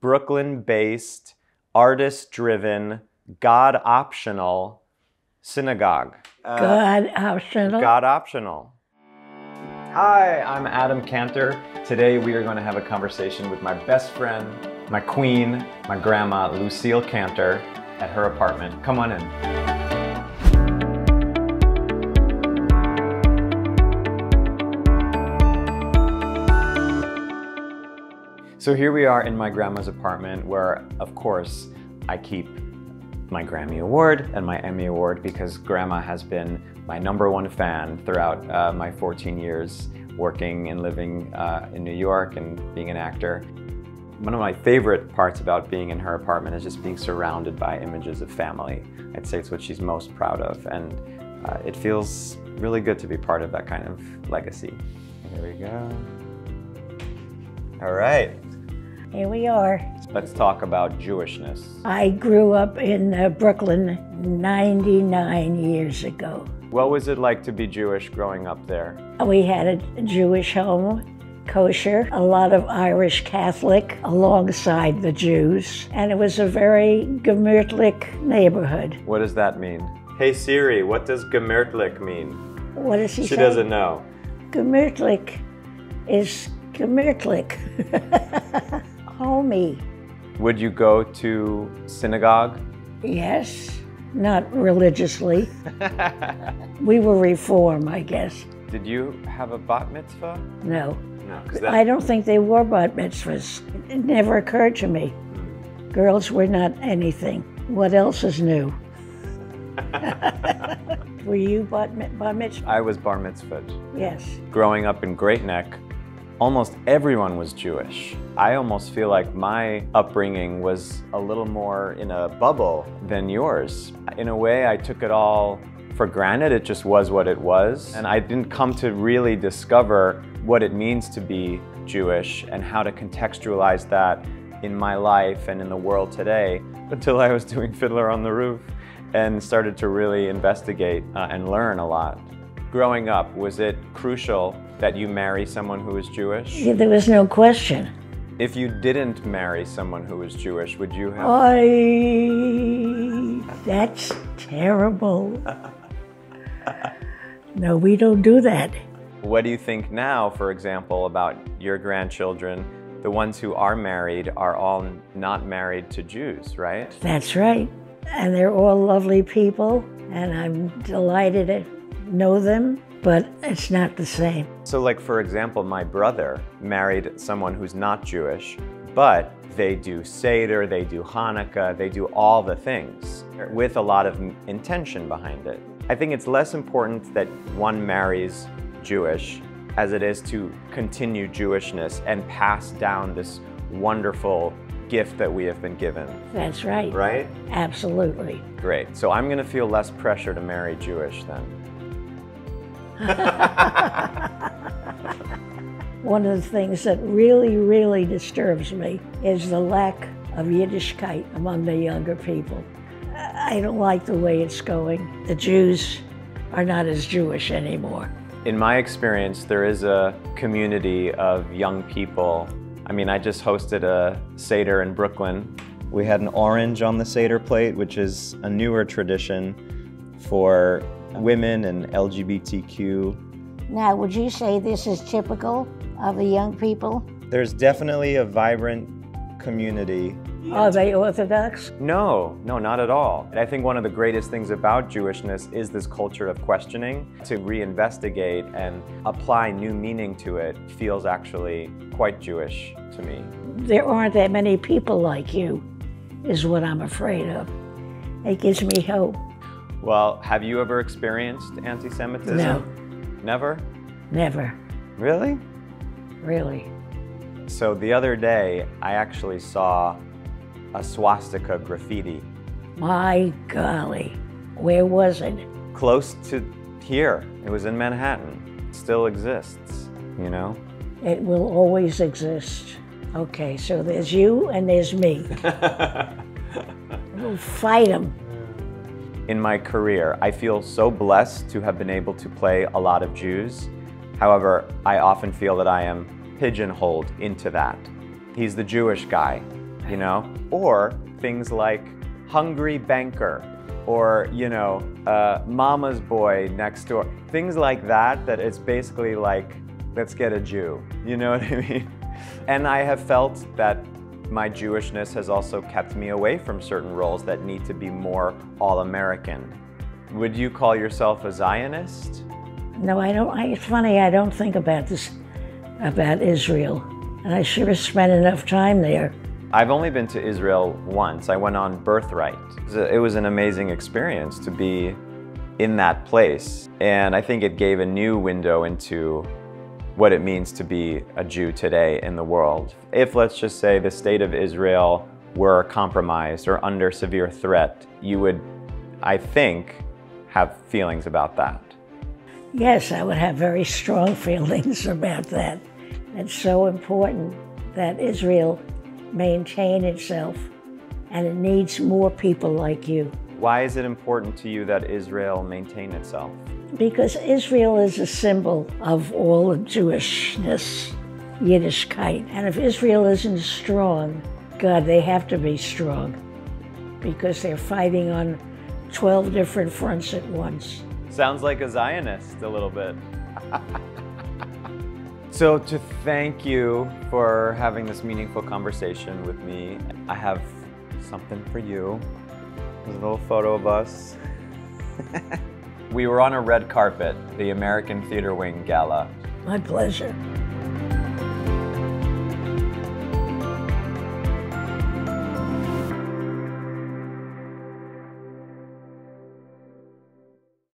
Brooklyn-based, artist-driven, God-optional synagogue. God-optional? God-optional. Hi, I'm Adam Cantor. Today we are going to have a conversation with my best friend, my queen, my grandma, Lוסיל Cantor, at her apartment. Come on in. So here we are in my grandma's apartment where, of course, I keep my Grammy Award and my Emmy Award because Grandma has been my #1 fan throughout my 14 years working and living in New York and being an actor. One of my favorite parts about being in her apartment is just being surrounded by images of family. I'd say it's what she's most proud of, and it feels really good to be part of that kind of legacy. Here we go. All right. Here we are. Let's talk about Jewishness. I grew up in Brooklyn 99 years ago. What was it like to be Jewish growing up there? We had a Jewish home, kosher, a lot of Irish Catholic alongside the Jews, and it was a very gemütlich neighborhood. What does that mean? Hey Siri, what does gemütlich mean? What does he say? She doesn't know. Gemütlich is gemütlich. Homey. Would you go to synagogue? Yes, not religiously. We were Reform, I guess. Did you have a bat mitzvah? No. No, I don't think they wore bat mitzvahs. It never occurred to me. Girls were not anything. What else is new? Were you bar mitzvah? I was bar mitzvahed. Yes. Growing up in Great Neck, almost everyone was Jewish. I almost feel like my upbringing was a little more in a bubble than yours. In a way, I took it all for granted. It just was what it was. And I didn't come to really discover what it means to be Jewish and how to contextualize that in my life and in the world today until I was doing Fiddler on the Roof and started to really investigate and learn a lot. Growing up, was it crucial that you marry someone who is Jewish? Yeah, there was no question. If you didn't marry someone who was Jewish, would you have? That's terrible. No, we don't do that. What do you think now, for example, about your grandchildren? The ones who are married are all not married to Jews, right? That's right. And they're all lovely people, and I'm delighted to know them, but it's not the same. So like, for example, my brother married someone who's not Jewish, but they do Seder, they do Hanukkah, they do all the things with a lot of intention behind it. I think it's less important that one marries Jewish as it is to continue Jewishness and pass down this wonderful gift that we have been given. That's right. Right? Absolutely. Great. So I'm going to feel less pressure to marry Jewish then. One of the things that really, really disturbs me is the lack of Yiddishkeit among the younger people. I don't like the way it's going. The Jews are not as Jewish anymore. In my experience, there is a community of young people. I mean, I just hosted a Seder in Brooklyn. We had an orange on the Seder plate, which is a newer tradition for women and LGBTQ. Now, would you say this is typical of the young people? There's definitely a vibrant community. Are they Orthodox? No, not at all. And I think one of the greatest things about Jewishness is this culture of questioning. To reinvestigate and apply new meaning to it feels actually quite Jewish to me. There aren't that many people like you, is what I'm afraid of. It gives me hope. Well, have you ever experienced anti-Semitism? No. Never? Never. Really? Really. So the other day, I actually saw a swastika graffiti. My golly, where was it? Close to here. It was in Manhattan. It still exists, you know? It will always exist. Okay, so there's you and there's me. We'll fight them. In my career, I feel so blessed to have been able to play a lot of Jews. However, I often feel that I am pigeonholed into that. He's the Jewish guy. you know? Or things like hungry banker, or, you know, mama's boy next door. Things like that, that it's basically like, let's get a Jew, you know what I mean? And I have felt that my Jewishness has also kept me away from certain roles that need to be more all-American. Would you call yourself a Zionist? No, I don't. It's funny, I don't think about this, about Israel. And I sure have spent enough time there. I've only been to Israel once. I went on birthright. It was an amazing experience to be in that place. And I think it gave a new window into what it means to be a Jew today in the world. If, let's just say, the state of Israel were compromised or under severe threat, you would, I think, have feelings about that. Yes, I would have very strong feelings about that. It's so important that Israel maintain itself, and it needs more people like you. Why is it important to you that Israel maintain itself? Because Israel is a symbol of all of Jewishness, Yiddishkeit. And if Israel isn't strong, God, they have to be strong, because they're fighting on 12 different fronts at once. Sounds like a Zionist a little bit. So to thank you for having this meaningful conversation with me, I have something for you. There's a little photo of us. We were on a red carpet, the American Theater Wing Gala. My pleasure.